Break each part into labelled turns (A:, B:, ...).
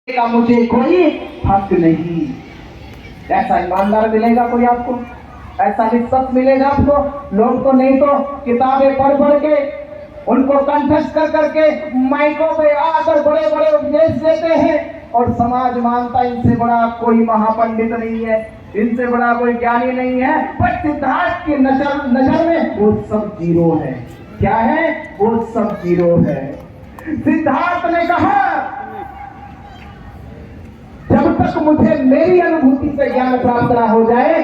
A: का मुझे कोई हक नहीं। ऐसा ईमानदार मिलेगा कोई आपको? ऐसा निष्पक्ष मिलेगा आपको? लोग तो नहीं तो किताबें पढ़ पढ़ के उनको कंठस्थ कर करके माइकों पे आकर बड़े बड़े उपदेश देते हैं और समाज मानता इनसे बड़ा कोई महापंडित नहीं है, इनसे बड़ा कोई ज्ञानी नहीं है। पर सिद्धार्थ की नजर में वो सब जीरो है। क्या है? वो सब जीरो है। सिद्धार्थ ने कहा जब तक मुझे मेरी अनुभूति से ज्ञान प्राप्त ना हो जाए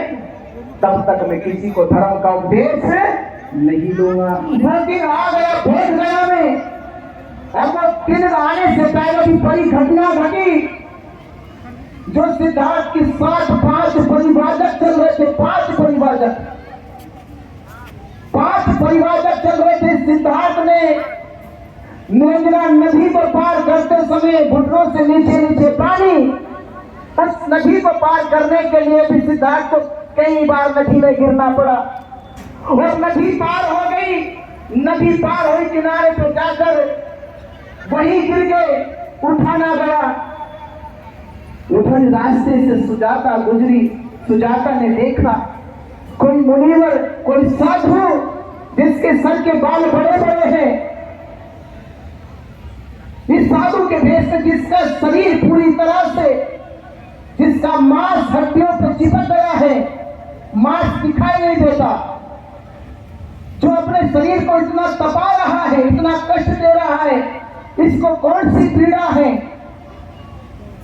A: तब तक मैं किसी को धर्म का उपदेश नहीं दूंगा। वो दिन आ गया बोध गया में, और वो दिन आने से पहले भी बड़ी घटना घटी। जो सिद्धार्थ की 5 परिवारक चल रहे थे, 5 परिवारक चल रहे थे। सिद्धार्थ ने मेघना नदी को पार करते समय घुटनों से नीचे नीचे पानी, उस नदी को पार करने के लिए भी सिद्धार्थ को कई बार नदी में गिरना पड़ा और नदी पार हो गई। नदी पार हुई, किनारे पे जाकर वहीं गिर गए, उठा ना गया। उधर रास्ते से सुजाता गुजरी। सुजाता ने देखा कोई मुनिवर, कोई साधु जिसके सर के बाल बड़े बड़े हैं, इस साधु के भेष में, जिसका शरीर पूरी तरह से, जिसका मांस हड्डियों पर चिपक गया है, मांस दिखाई नहीं देता, जो अपने शरीर को इतना तपा रहा है, इतना कष्ट दे रहा है, इसको कौन सी पीड़ा है,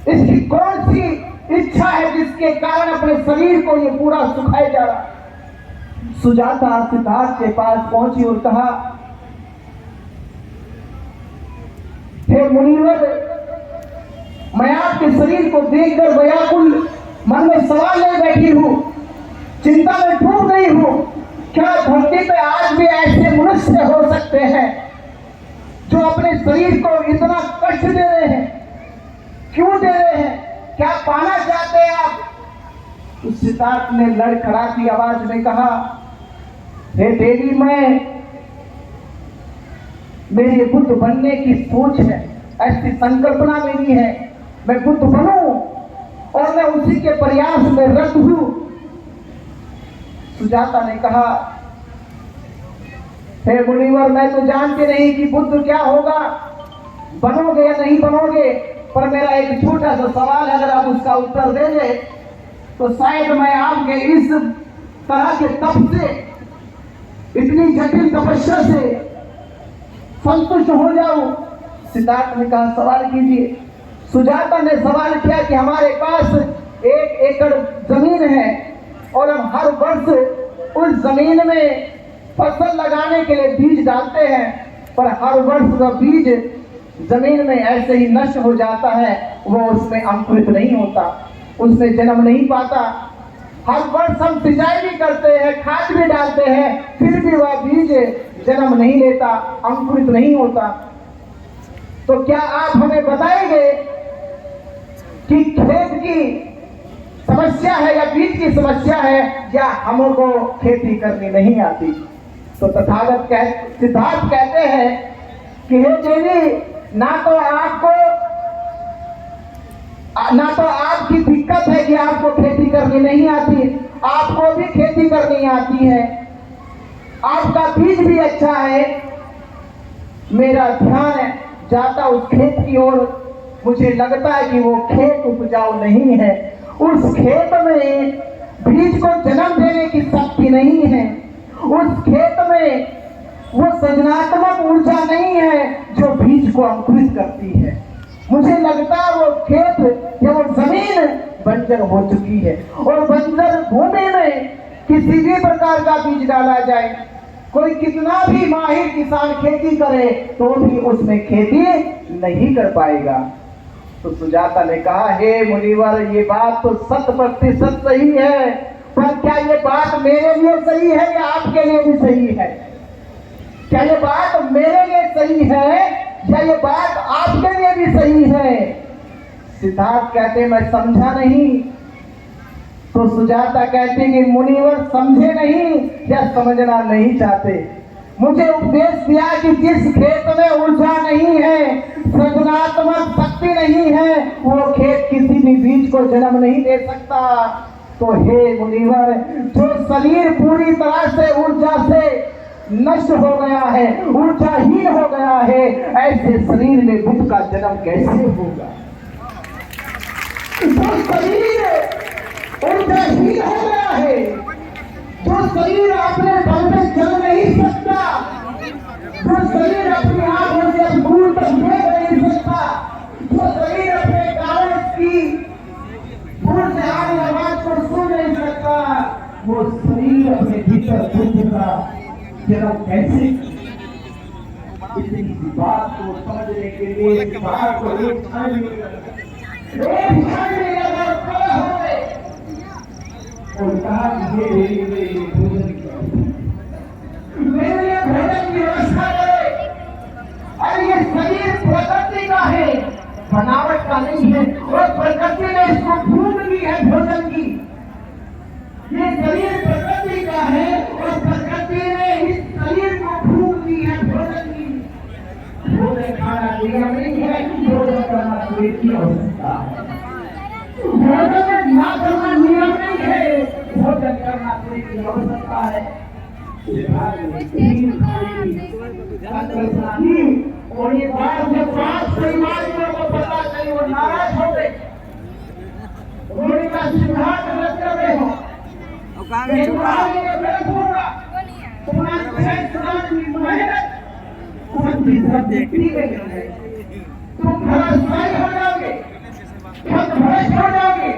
A: इसकी कौन सी इच्छा है जिसके कारण अपने शरीर को ये पूरा सुखाए जा रहा। सुजाता सिद्धार्थ के पास पहुंची और कहा, हे मुनिवर, मैं आपके शरीर को देखकर व्याकुल मन में सवाल ले बैठी हूं, चिंता में डूब गई हूं। क्या धरती पे आज भी ऐसे मनुष्य हो सकते हैं जो अपने शरीर को इतना कष्ट दे रहे हैं? क्यों दे रहे हैं? क्या पाना चाहते हैं आप? उस सिद्धार्थ ने लड़खड़ाती आवाज में कहा, हे देवी, मेरी बुद्ध बनने की सोच है, ऐसी संकल्पना मेरी है, मैं बुद्ध बनूं और मैं उसी के प्रयास में रत हूं। सुजाता ने कहा, हे मुनिवर, मैं तो जानती नहीं कि बुद्ध क्या होगा, बनोगे या नहीं बनोगे, पर मेरा एक छोटा सा सवाल है, अगर आप उसका उत्तर देंगे तो शायद मैं आपके इस तरह के तप से, इतनी जटिल तपस्या से संतुष्ट हो जाऊं। सिद्धार्थ ने कहा, सवाल कीजिए। सुजाता ने सवाल किया कि हमारे पास 1 एकड़ जमीन है और हम हर वर्ष उस जमीन में फसल लगाने के लिए बीज डालते हैं, पर हर वर्ष वह बीज जमीन में ऐसे ही नष्ट हो जाता है, वो उसमें अंकुरित नहीं होता, उसमें जन्म नहीं पाता। हर वर्ष हम सिंचाई भी करते हैं, खाद भी डालते हैं, फिर भी वह बीज जन्म नहीं लेता, अंकुरित नहीं होता। तो क्या आप हमें बताएंगे कि खेत की समस्या है या बीज की समस्या है, या हमको खेती करनी नहीं आती? तो तथागत सिद्धार्थ कहते हैं कि हे देवी, ना तो आपकी दिक्कत है कि आपको खेती करनी नहीं आती, आपको भी खेती करनी आती है, आपका बीज भी अच्छा है। मेरा ध्यान जाता उस खेत की ओर, मुझे लगता है कि वो खेत उपजाऊ नहीं है, उस खेत में बीज को जन्म देने की शक्ति नहीं है, उस खेत में वो सृजनात्मक ऊर्जा नहीं है जो बीज को अंकुरित करती है। मुझे लगता है वो खेत या वो जमीन बंजर हो चुकी है, और बंजर भूमि में किसी भी प्रकार का बीज डाला जाए, कोई कितना भी माहिर किसान खेती करे तो भी उसमें खेती नहीं कर पाएगा। तो सुजाता ने कहा, हे मुनिवर, ये बात तो 100% सही है, पर क्या ये बात मेरे लिए सही है या आपके लिए भी सही है? क्या ये बात मेरे लिए सही है या ये बात आपके लिए भी सही है? सिद्धार्थ कहते, मैं समझा नहीं। तो सुजाता कहते कि मुनिवर समझे नहीं या समझना नहीं चाहते। मुझे उपदेश दिया कि जिस खेत में ऊर्जा नहीं है, सृजनात्मक शक्ति नहीं है, वो खेत किसी भी बीज को जन्म नहीं दे सकता। तो हे मुनिवर, जो शरीर पूरी तरह से ऊर्जा से नष्ट हो गया है, ऊर्जाहीन हो गया है, ऐसे शरीर में बुद्ध का जन्म कैसे होगा? जो शरीर ऊर्जाहीन हो गया है, जो शरीर अपने बल में चल नहीं सकता, जो शरीर अपनी आंखों से दूर तक देख नहीं सकता, जो शरीर अपने कानों की दूर से आने आवाज को सुन नहीं सकता, वो शरीर अपने भीतर बुद्ध का जन्म कैसे? इतनी बात को समझने के लिए बात को एक क्षण में अगर खड़े हो गए और कहा कि ये भोजन मेरे लिए भोजन की व्यवस्था करे। अरे ये शरीर प्रकृति का है, बनावट का नहीं है, और प्रकृति ने इसको भूख दी है भोजन की। ये शरीर प्रकृति का है और प्रकृति ने इस शरीर को भूख दी है भोजन की। भोजन खाना नियम नहीं है, भोजन करना कोई की आवश्यकता है। भोजन ना करना नियम नहीं है, भोजन करना कोई की आवश्यकता है। और ये बात जब पांच परिवारों को पता चली, वो नाराज हो गए, उन्होंने सिद्धांत रख कर रहे हो तुम भ्रष्ट हो जाओगे, भ्रष्ट हो जाओगे।